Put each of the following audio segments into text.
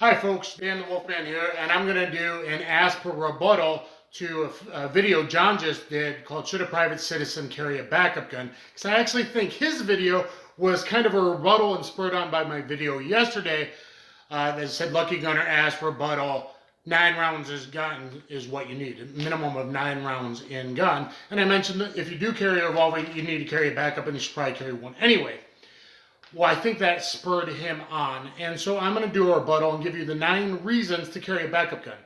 Hi folks, Dan the Wolfman here, and I'm going to do an ASP rebuttal to a video John just did called Should a Private Citizen Carry a Backup Gun? Because I actually think his video was kind of a rebuttal and spurred on by my video yesterday that said Lucky Gunner ASP Rebuttal, 9 rounds is what you need, a minimum of 9 rounds in gun. And I mentioned that if you do carry a revolver, you need to carry a backup, and you should probably carry one anyway. Well, I think that spurred him on, and so I'm going to do a rebuttal and give you the 9 reasons to carry a backup gun.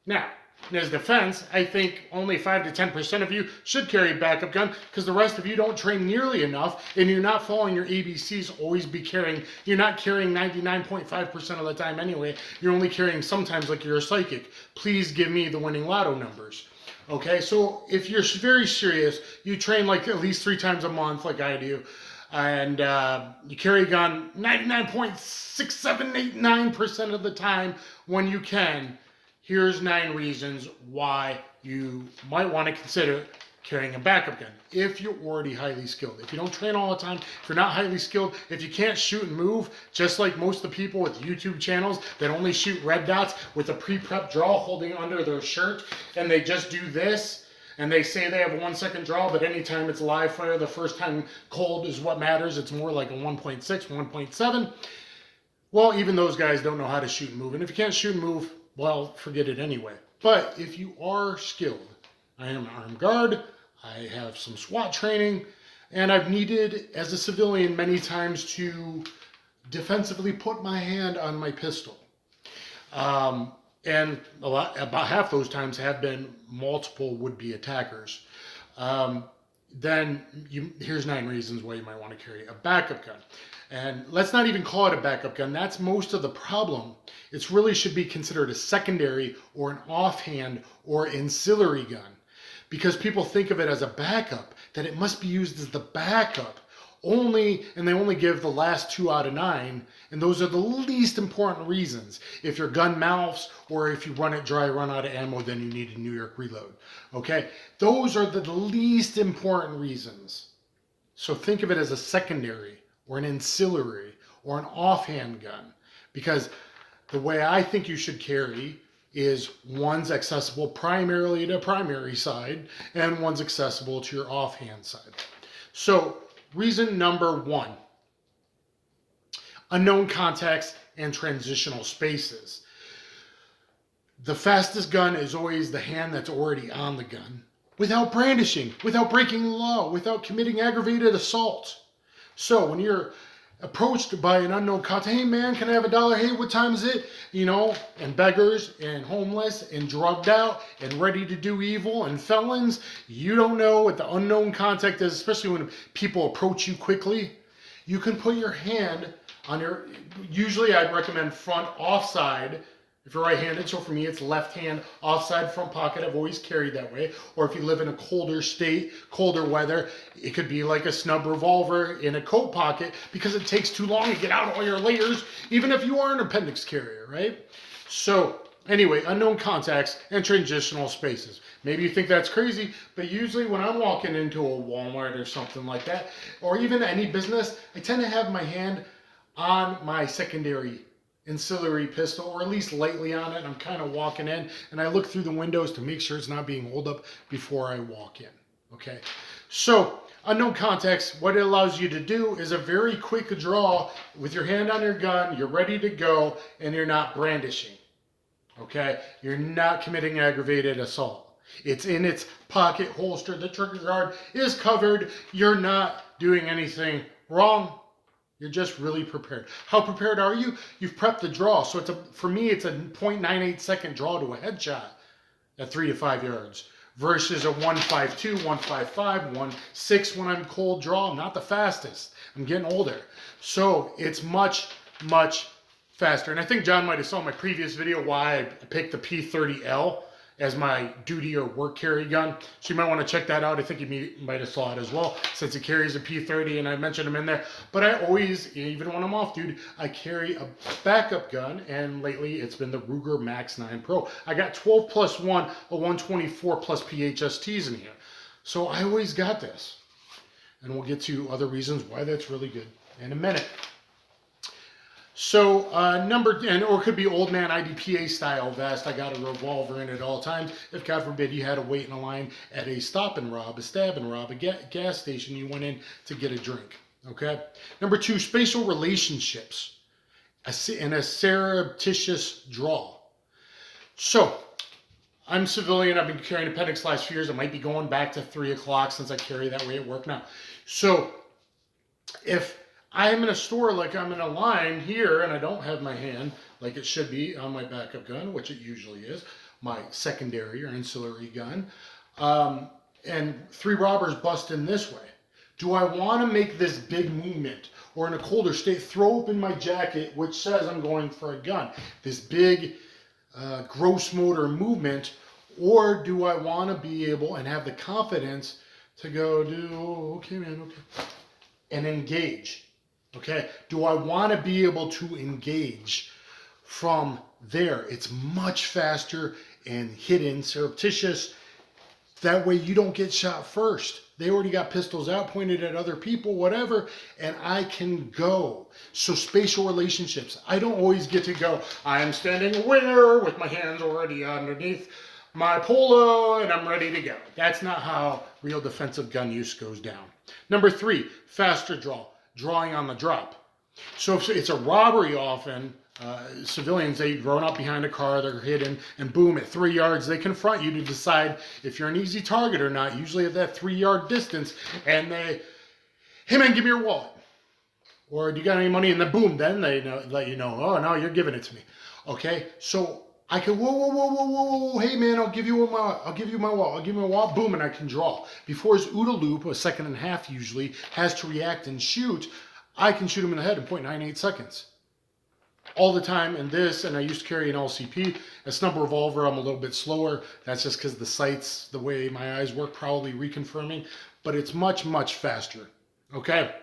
Now, in his defense, I think only 5 to 10% of you should carry a backup gun because the rest of you don't train nearly enough, and you're not following your ABCs. Always be carrying. You're not carrying 99.5% of the time anyway. You're only carrying sometimes like you're a psychic. Please give me the winning lotto numbers. Okay, so if you're very serious, you train like at least 3 times a month like I do, and you carry a gun 99.6789% of the time when you can. Here's 9 reasons why you might want to consider carrying a backup gun if you're already highly skilled. If you don't train all the time, if you're not highly skilled, if you can't shoot and move, just like most of the people with YouTube channels that only shoot red dots with a pre-prep draw holding under their shirt, and they just do this, and they say they have a 1-second draw, but anytime it's live fire, the first time cold is what matters. It's more like a 1.6, 1.7. Well, even those guys don't know how to shoot and move. And if you can't shoot and move, well, forget it anyway. But if you are skilled, I am an armed guard, I have some SWAT training, and I've needed, as a civilian, many times to defensively put my hand on my pistol. And about half those times have been multiple would-be attackers. Here's 9 reasons why you might want to carry a backup gun. And let's not even call it a backup gun. That's most of the problem. It really should be considered a secondary or an offhand or ancillary gun, because people think of it as a backup, that it must be used as the backup only, and they only give the last 2 out of 9, and those are the least important reasons. If your gun mounts or if you run it dry, run out of ammo, then you need a New York reload. Okay, those are the least important reasons. So think of it as a secondary or an ancillary or an offhand gun, because the way I think you should carry is one's accessible primarily to primary side and one's accessible to your offhand side. So reason number 1, unknown contacts and transitional spaces. The fastest gun is always the hand that's already on the gun, without brandishing, without breaking the law, without committing aggravated assault. So when you're approached by an unknown contact, hey man, can I have $1? Hey, what time is it? You know, and beggars and homeless and drugged out and ready to do evil and felons, you don't know what the unknown contact is, especially when people approach you quickly. You can put your hand on your, usually I'd recommend front offside if you're right-handed. So for me, it's left hand, offside front pocket. I've always carried that way. Or if you live in a colder state, colder weather, it could be like a snub revolver in a coat pocket, because it takes too long to get out all your layers, even if you are an appendix carrier, right? So anyway, unknown contacts and transitional spaces. Maybe you think that's crazy, but usually when I'm walking into a Walmart or something like that, or even any business, I tend to have my hand on my secondary ancillary pistol, or at least lightly on it. I'm kind of walking in, and I look through the windows to make sure it's not being holed up before I walk in. Okay, so unknown contacts, what it allows you to do is a very quick draw with your hand on your gun. You're ready to go, and you're not brandishing. Okay, you're not committing aggravated assault. It's in its pocket holster. The trigger guard is covered. You're not doing anything wrong. You're just really prepared. How prepared are you? You've prepped the draw. So for me, it's a 0.98 second draw to a headshot at 3 to 5 yards versus a 1.52, 1.55, 1.6 when I'm cold draw. I'm not the fastest. I'm getting older. So it's much, much faster. And I think John might have saw my previous video why I picked the P30L as my duty or work carry gun. So you might want to check that out. I think you might have saw it as well, since it carries a P30 and I mentioned them in there. But I always, even when I'm off duty, I carry a backup gun, and lately it's been the Ruger Max 9 Pro. I got 12 plus 1, a 124 plus PHSTs in here. So I always got this. And we'll get to other reasons why that's really good in a minute. So or it could be old man IDPA style vest. I got a revolver in at all times. If God forbid you had to wait in a line at a stop and rob, a stab and rob, a gas station, you went in to get a drink. Okay. Number 2, spatial relationships and a surreptitious draw. So I'm civilian. I've been carrying appendix the last few years. I might be going back to 3 o'clock since I carry that way at work now. So if I'm in a store, like I'm in a line here, and I don't have my hand like it should be on my backup gun, which it usually is, my secondary or ancillary gun, and 3 robbers bust in this way. Do I want to make this big movement, or in a colder state, throw open my jacket, which says I'm going for a gun, this big gross motor movement, or do I want to be able and have the confidence to go okay, man, okay, and engage? Okay, do I want to be able to engage from there? It's much faster and hidden, surreptitious. That way you don't get shot first. They already got pistols out, pointed at other people, whatever, and I can go. So spatial relationships. I don't always get to go, I am standing where with my hands already underneath my polo and I'm ready to go. That's not how real defensive gun use goes down. Number 3, faster draw. Drawing on the drop. So if it's a robbery, often civilians, they've grown up behind a car, they're hidden, and boom, at 3 yards they confront you to decide if you're an easy target or not, usually at that 3-yard distance, and they, hey man, give me your wallet, or do you got any money? And then boom, then they let you know, oh no, you're giving it to me. Okay, so I can, whoa, hey man, I'll give you my wallet, boom, and I can draw. Before his OODA loop, a second and a half usually, has to react and shoot, I can shoot him in the head in 0.98 seconds. All the time in this, and I used to carry an LCP, a snub revolver, I'm a little bit slower. That's just because the sights, the way my eyes work, probably reconfirming, but it's much, much faster, okay?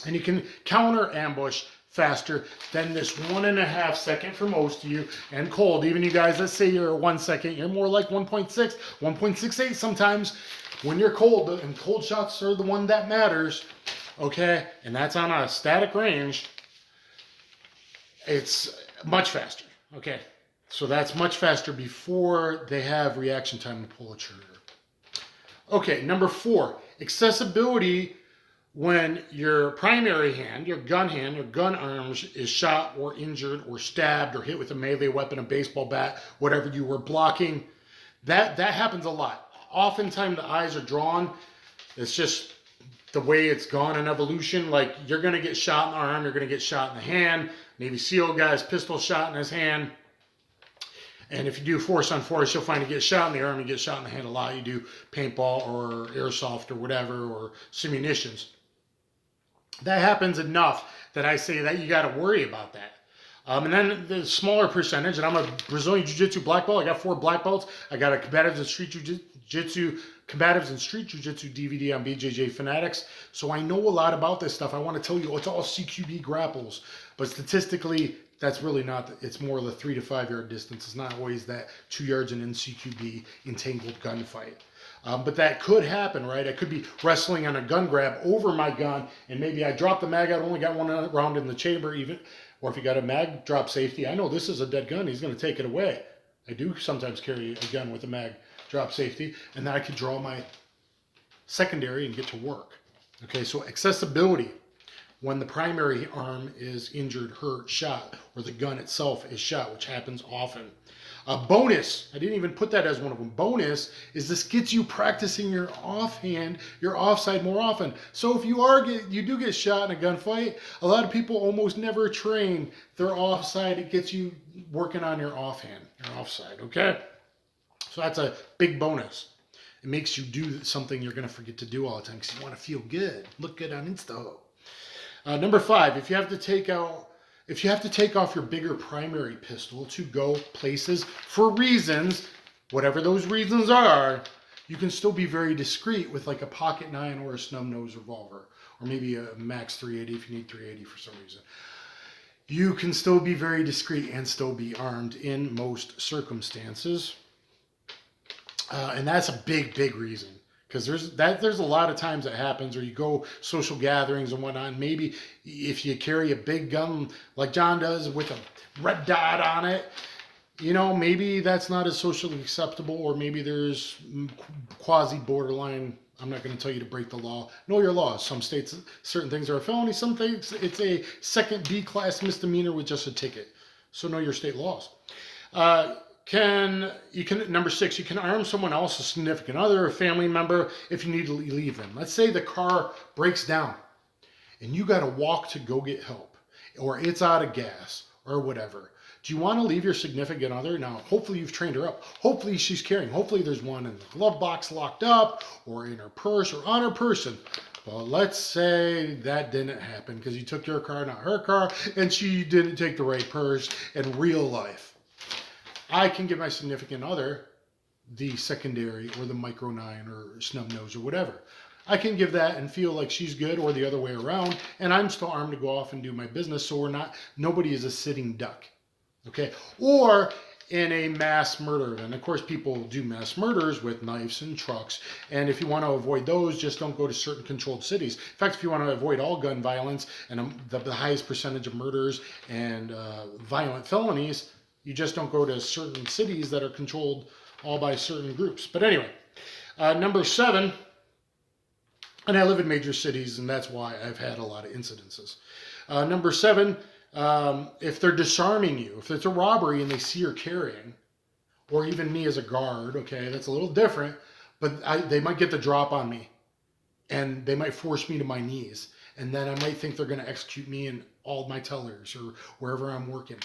And you can counter ambush faster than this 1.5 second for most of you, and cold. Even you guys that say you're 1 second, you're more like 1.6, 1.68 sometimes when you're cold, and cold shots are the one that matters, okay? And that's on a static range. It's much faster, okay? So that's much faster before they have reaction time to pull a trigger. Okay, number 4, accessibility. When your primary hand, your gun arms is shot or injured or stabbed or hit with a melee weapon, a baseball bat, whatever you were blocking, that happens a lot. Oftentimes the eyes are drawn. It's just the way it's gone in evolution. Like, you're going to get shot in the arm, you're going to get shot in the hand. Navy SEAL guy's pistol shot in his hand. And if you do force on force, you'll find you get shot in the arm, you get shot in the hand a lot. You do paintball or airsoft or whatever, or simunitions. That happens enough that I say that you got to worry about that. And then the smaller percentage, and I'm a Brazilian Jiu-Jitsu black belt. I got 4 black belts. I got a combatives and street jiu-jitsu DVD on BJJ Fanatics. So I know a lot about this stuff. I want to tell you, it's all CQB grapples. But statistically, that's really not, it's more the 3 to 5 yard distance. It's not always that 2 yards and in CQB entangled gunfight. But that could happen, right? I could be wrestling on a gun grab over my gun, and maybe I drop the mag out, only got 1 round in the chamber even. Or if you got a mag drop safety, I know this is a dead gun, he's going to take it away. I do sometimes carry a gun with a mag drop safety, and then I could draw my secondary and get to work. Okay, so accessibility. When the primary arm is injured, hurt, shot, or the gun itself is shot, which happens often. A bonus, I didn't even put that as one of them. Bonus is this gets you practicing your offhand, your offside more often. So if you do get shot in a gunfight, a lot of people almost never train their offside. It gets you working on your offhand, your offside, okay? So that's a big bonus. It makes you do something you're going to forget to do all the time because you want to feel good, look good on Insta. Number 5, if you have to take off your bigger primary pistol to go places for reasons, whatever those reasons are, you can still be very discreet with like a pocket 9 or a snub nose revolver, or maybe a max 380 if you need 380 for some reason. You can still be very discreet and still be armed in most circumstances. And that's a big, big reason. Because there's a lot of times that happens, or you go social gatherings and whatnot. Maybe if you carry a big gun like John does with a red dot on it, you know, maybe that's not as socially acceptable, or maybe there's quasi borderline. I'm not going to tell you to break the law. Know your laws. Some states, certain things are a felony. Some things, it's a second B class misdemeanor with just a ticket. So know your state laws. Number 6, you can arm someone else, a significant other, a family member, if you need to leave them. Let's say the car breaks down and you got to walk to go get help, or it's out of gas or whatever. Do you want to leave your significant other? Now, hopefully you've trained her up. Hopefully she's carrying. Hopefully there's one in the glove box locked up, or in her purse, or on her person. Well, let's say that didn't happen because you took your car, not her car, and she didn't take the right purse in real life. I can give my significant other the secondary, or the micro 9, or snub nose, or whatever. I can give that and feel like she's good, or the other way around, and I'm still armed to go off and do my business, so nobody is a sitting duck. Okay? Or in a mass murder event. Of course, people do mass murders with knives and trucks, and if you want to avoid those, just don't go to certain controlled cities. In fact, if you want to avoid all gun violence and the highest percentage of murders and violent felonies, you just don't go to certain cities that are controlled all by certain groups. But anyway, number 7, and I live in major cities, and that's why I've had a lot of incidences. Number 7, if they're disarming you, if it's a robbery and they see you're carrying, or even me as a guard, okay, that's a little different, but they might get the drop on me, and they might force me to my knees, and then I might think they're going to execute me in all my tellers or wherever I'm working.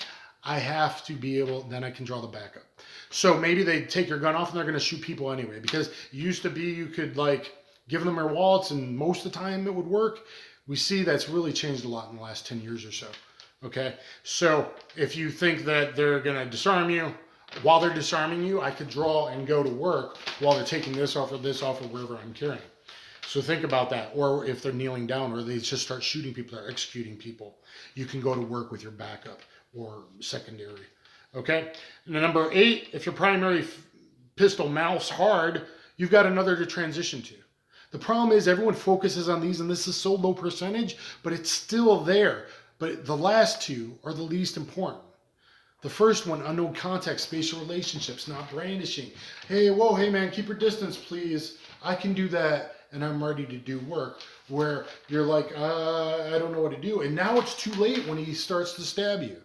I have to be able, then I can draw the backup. So maybe they take your gun off and they're going to shoot people anyway, because it used to be you could like give them their wallets and most of the time it would work. We see that's really changed a lot in the last 10 years or so. Okay, so if you think that they're going to disarm you, while they're disarming you, I could draw and go to work while they're taking this off or wherever I'm carrying. So think about that. Or if they're kneeling down, or they just start shooting people or executing people, you can go to work with your backup or secondary. Okay, and number 8, if your primary pistol mounts hard, you've got another to transition to. The problem is everyone focuses on these, and this is so low percentage, but it's still there. But the last 2 are the least important. The first one, unknown context, spatial relationships, not brandishing. Hey, whoa, hey man, keep your distance, please. I can do that, and I'm ready to do work. Where you're like, I don't know what to do. And now it's too late when he starts to stab you.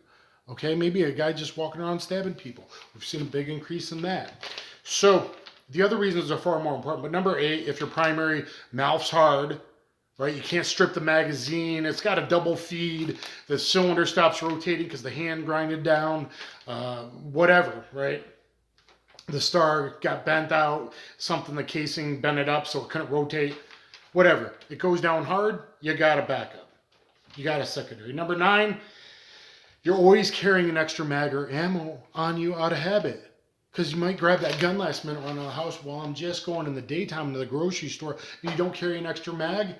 Okay, maybe a guy just walking around stabbing people. We've seen a big increase in that. So the other reasons are far more important. But number 8, if your primary mouth's hard, right? You can't strip the magazine. It's got a double feed. The cylinder stops rotating because the hand grinded down. Whatever, right? The star got bent out. Something, the casing bent it up so it couldn't rotate. Whatever. It goes down hard. You got a backup. You got a secondary. Number 9, you're always carrying an extra mag or ammo on you out of habit. Because you might grab that gun last minute around the house while I'm just going in the daytime to the grocery store, and you don't carry an extra mag.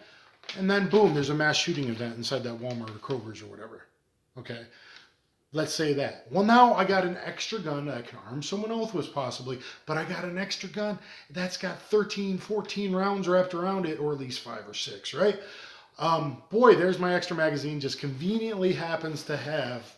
And then boom, there's a mass shooting event inside that Walmart or Kroger's or whatever. Okay, let's say that. Well, now I got an extra gun that I can arm someone else with possibly, but I got an extra gun that's got 13, 14 rounds wrapped around it, or at least 5 or 6, right? Boy, there's my extra magazine, just conveniently happens to have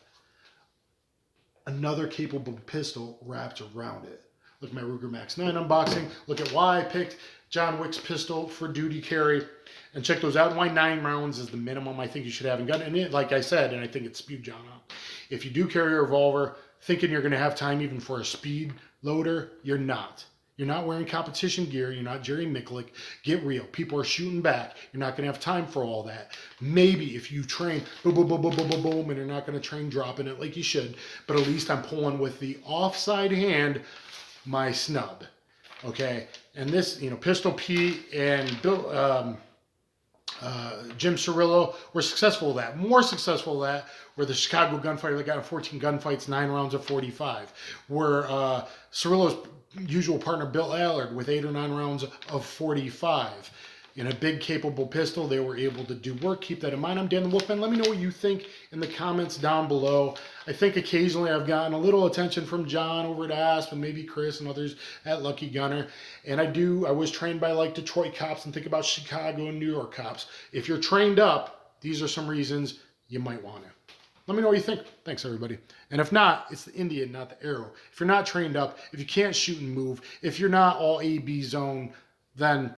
another capable pistol wrapped around it. Look at my Ruger Max 9 unboxing. Look at why I picked John Wick's pistol for duty carry. And check those out. Why 9 rounds is the minimum I think you should have in gun. And it, like I said, and I think it spewed John out. If you do carry a revolver, thinking you're going to have time even for a speed loader, you're not. You're not wearing competition gear. You're not Jerry Micklick. Get real. People are shooting back. You're not going to have time for all that. Maybe if you train boom, boom, boom, boom, boom, boom, boom, and you're not going to train dropping it like you should, but at least I'm pulling with the offside hand my snub. Okay? And this, you know, Pistol Pete and Jim Cerillo were successful with that. More successful with that were the Chicago Gunfighter that got in 14 gunfights, 9 rounds of 45. Were Cerillo's usual partner Bill Allard with 8 or 9 rounds of 45. In a big capable pistol, they were able to do work. Keep that in mind. I'm Dan the Wolfman. Let me know what you think in the comments down below. I think occasionally I've gotten a little attention from John over at ASP and maybe Chris and others at Lucky Gunner. And I was trained by like Detroit cops and think about Chicago and New York cops. If you're trained up, these are some reasons you might want to. Let me know what you think. Thanks, everybody. And if not, it's the Indian, not the arrow. If you're not trained up, if you can't shoot and move, if you're not all A, B zone, then